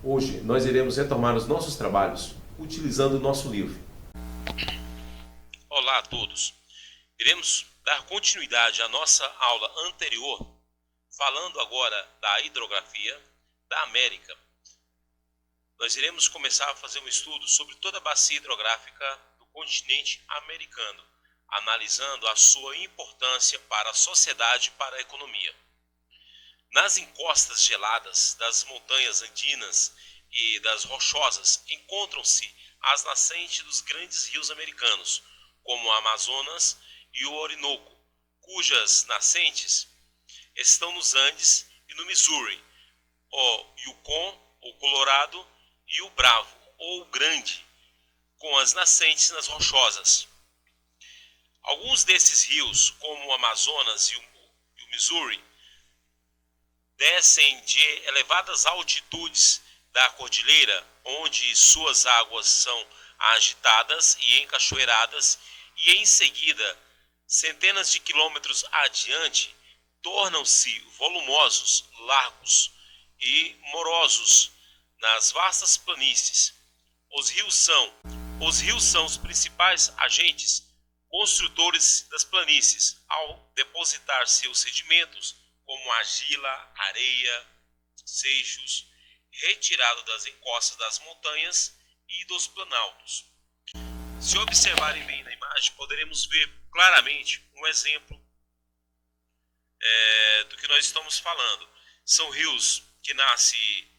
Hoje nós iremos retomar os nossos trabalhos utilizando o nosso livro. Olá a todos. Iremos dar continuidade à nossa aula anterior, falando agora da hidrografia da América. Nós iremos começar a fazer um estudo sobre toda a bacia hidrográfica do continente americano, analisando a sua importância para a sociedade e para a economia. Nas encostas geladas das montanhas andinas e das rochosas encontram-se as nascentes dos grandes rios americanos, como o Amazonas e o Orinoco, cujas nascentes estão nos Andes e no Missouri, o Yukon, o Colorado e o Bravo, ou o Grande, com as nascentes nas rochosas. Alguns desses rios, como o Amazonas e o Missouri, descem de elevadas altitudes da cordilheira, onde suas águas são agitadas e encachoeiradas, e em seguida, centenas de quilômetros adiante, tornam-se volumosos, largos e morosos nas vastas planícies. Os rios são os principais agentes construtores das planícies, ao depositar seus sedimentos, como argila, areia, seixos, retirado das encostas das montanhas e dos planaltos. Se observarem bem na imagem, poderemos ver claramente um exemplo do que nós estamos falando. São rios que nascem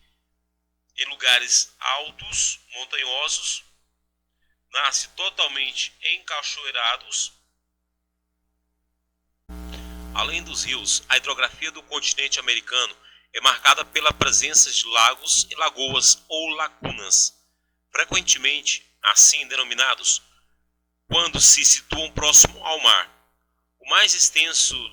em lugares altos, montanhosos, nascem totalmente encachoeirados. Além dos rios, a hidrografia do continente americano é marcada pela presença de lagos e lagoas ou lacunas, frequentemente assim denominados, quando se situam próximo ao mar. Os mais extensos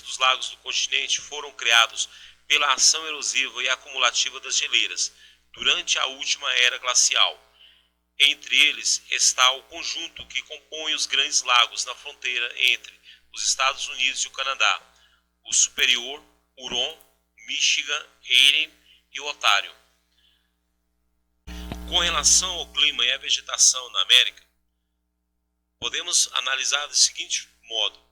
dos lagos do continente foram criados pela ação erosiva e acumulativa das geleiras durante a última era glacial. Entre eles está o conjunto que compõe os grandes lagos na fronteira entre os Estados Unidos e o Canadá: o Superior, Huron, Michigan, Erie e Ontário. Com relação ao clima e à vegetação na América, podemos analisar do seguinte modo: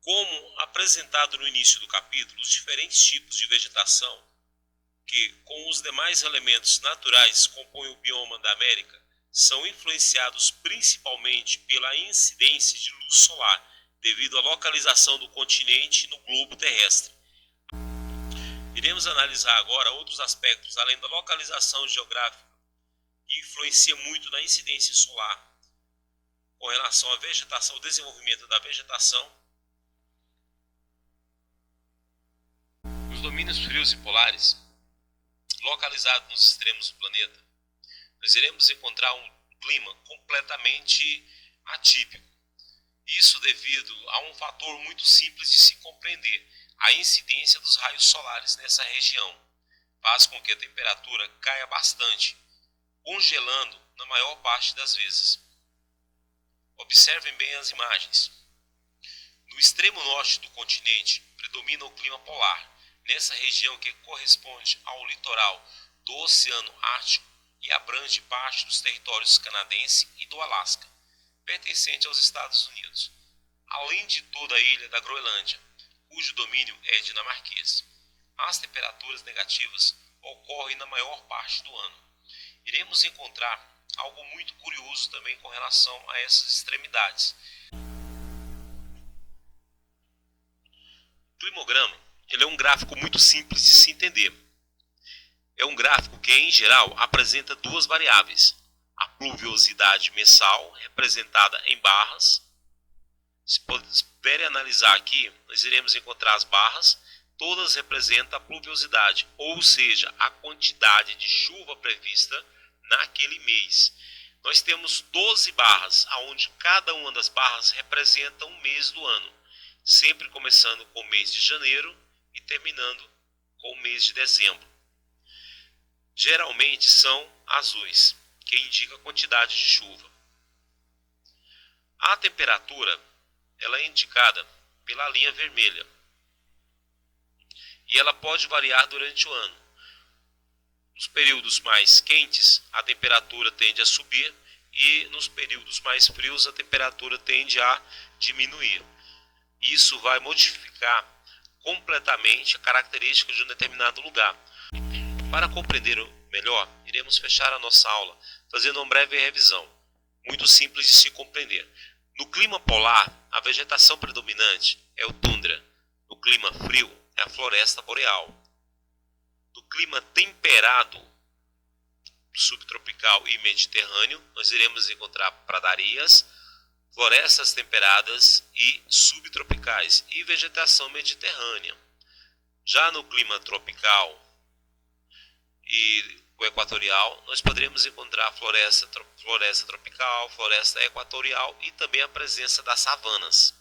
como apresentado no início do capítulo, os diferentes tipos de vegetação que, com os demais elementos naturais que compõem o bioma da América, são influenciados principalmente pela incidência de luz solar, devido à localização do continente no globo terrestre. Iremos analisar agora outros aspectos, além da localização geográfica, que influencia muito na incidência solar, com relação à vegetação, o desenvolvimento da vegetação. Os domínios frios e polares, localizados nos extremos do planeta, nós iremos encontrar um clima completamente atípico. Isso devido a um fator muito simples de se compreender: a incidência dos raios solares nessa região faz com que a temperatura caia bastante, congelando na maior parte das vezes. Observem bem as imagens. No extremo norte do continente predomina o clima polar, nessa região que corresponde ao litoral do Oceano Ártico e abrange parte dos territórios canadense e do Alasca, pertencente aos Estados Unidos, além de toda a ilha da Groenlândia, cujo domínio é dinamarquês. As temperaturas negativas ocorrem na maior parte do ano. Iremos encontrar algo muito curioso também com relação a essas extremidades. O climograma, ele é um gráfico muito simples de se entender. É um gráfico que, em geral, apresenta duas variáveis: a pluviosidade mensal, representada em barras. Se puderem analisar aqui, nós iremos encontrar as barras, todas representam a pluviosidade, ou seja, a quantidade de chuva prevista naquele mês. Nós temos 12 barras, onde cada uma das barras representa um mês do ano, sempre começando com o mês de janeiro e terminando com o mês de dezembro. Geralmente são azuis, que indica a quantidade de chuva. A temperatura, ela é indicada pela linha vermelha. e ela pode variar durante o ano. Nos períodos mais quentes, a temperatura tende a subir e nos períodos mais frios, a temperatura tende a diminuir. Isso vai modificar completamente a característica de um determinado lugar. Para compreender melhor, iremos fechar a nossa aula fazendo uma breve revisão, muito simples de se compreender. No clima polar, a vegetação predominante é o tundra. No clima frio, é a floresta boreal. No clima temperado, subtropical e mediterrâneo, nós iremos encontrar pradarias, florestas temperadas e subtropicais e vegetação mediterrânea. Já no clima tropical e o equatorial, nós poderemos encontrar floresta tropical, floresta equatorial e também a presença das savanas.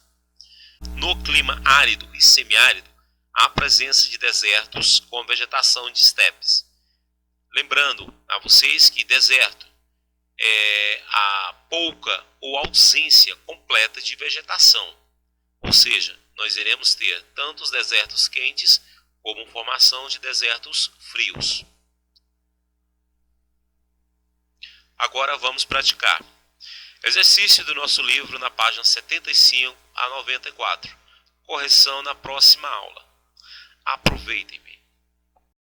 No clima árido e semiárido, há a presença de desertos com vegetação de estepes. Lembrando a vocês que deserto é a pouca ou ausência completa de vegetação. Ou seja, nós iremos ter tanto os desertos quentes como formação de desertos frios. Agora vamos praticar. Exercício do nosso livro na página 75 a 94. Correção na próxima aula. Aproveitem-me.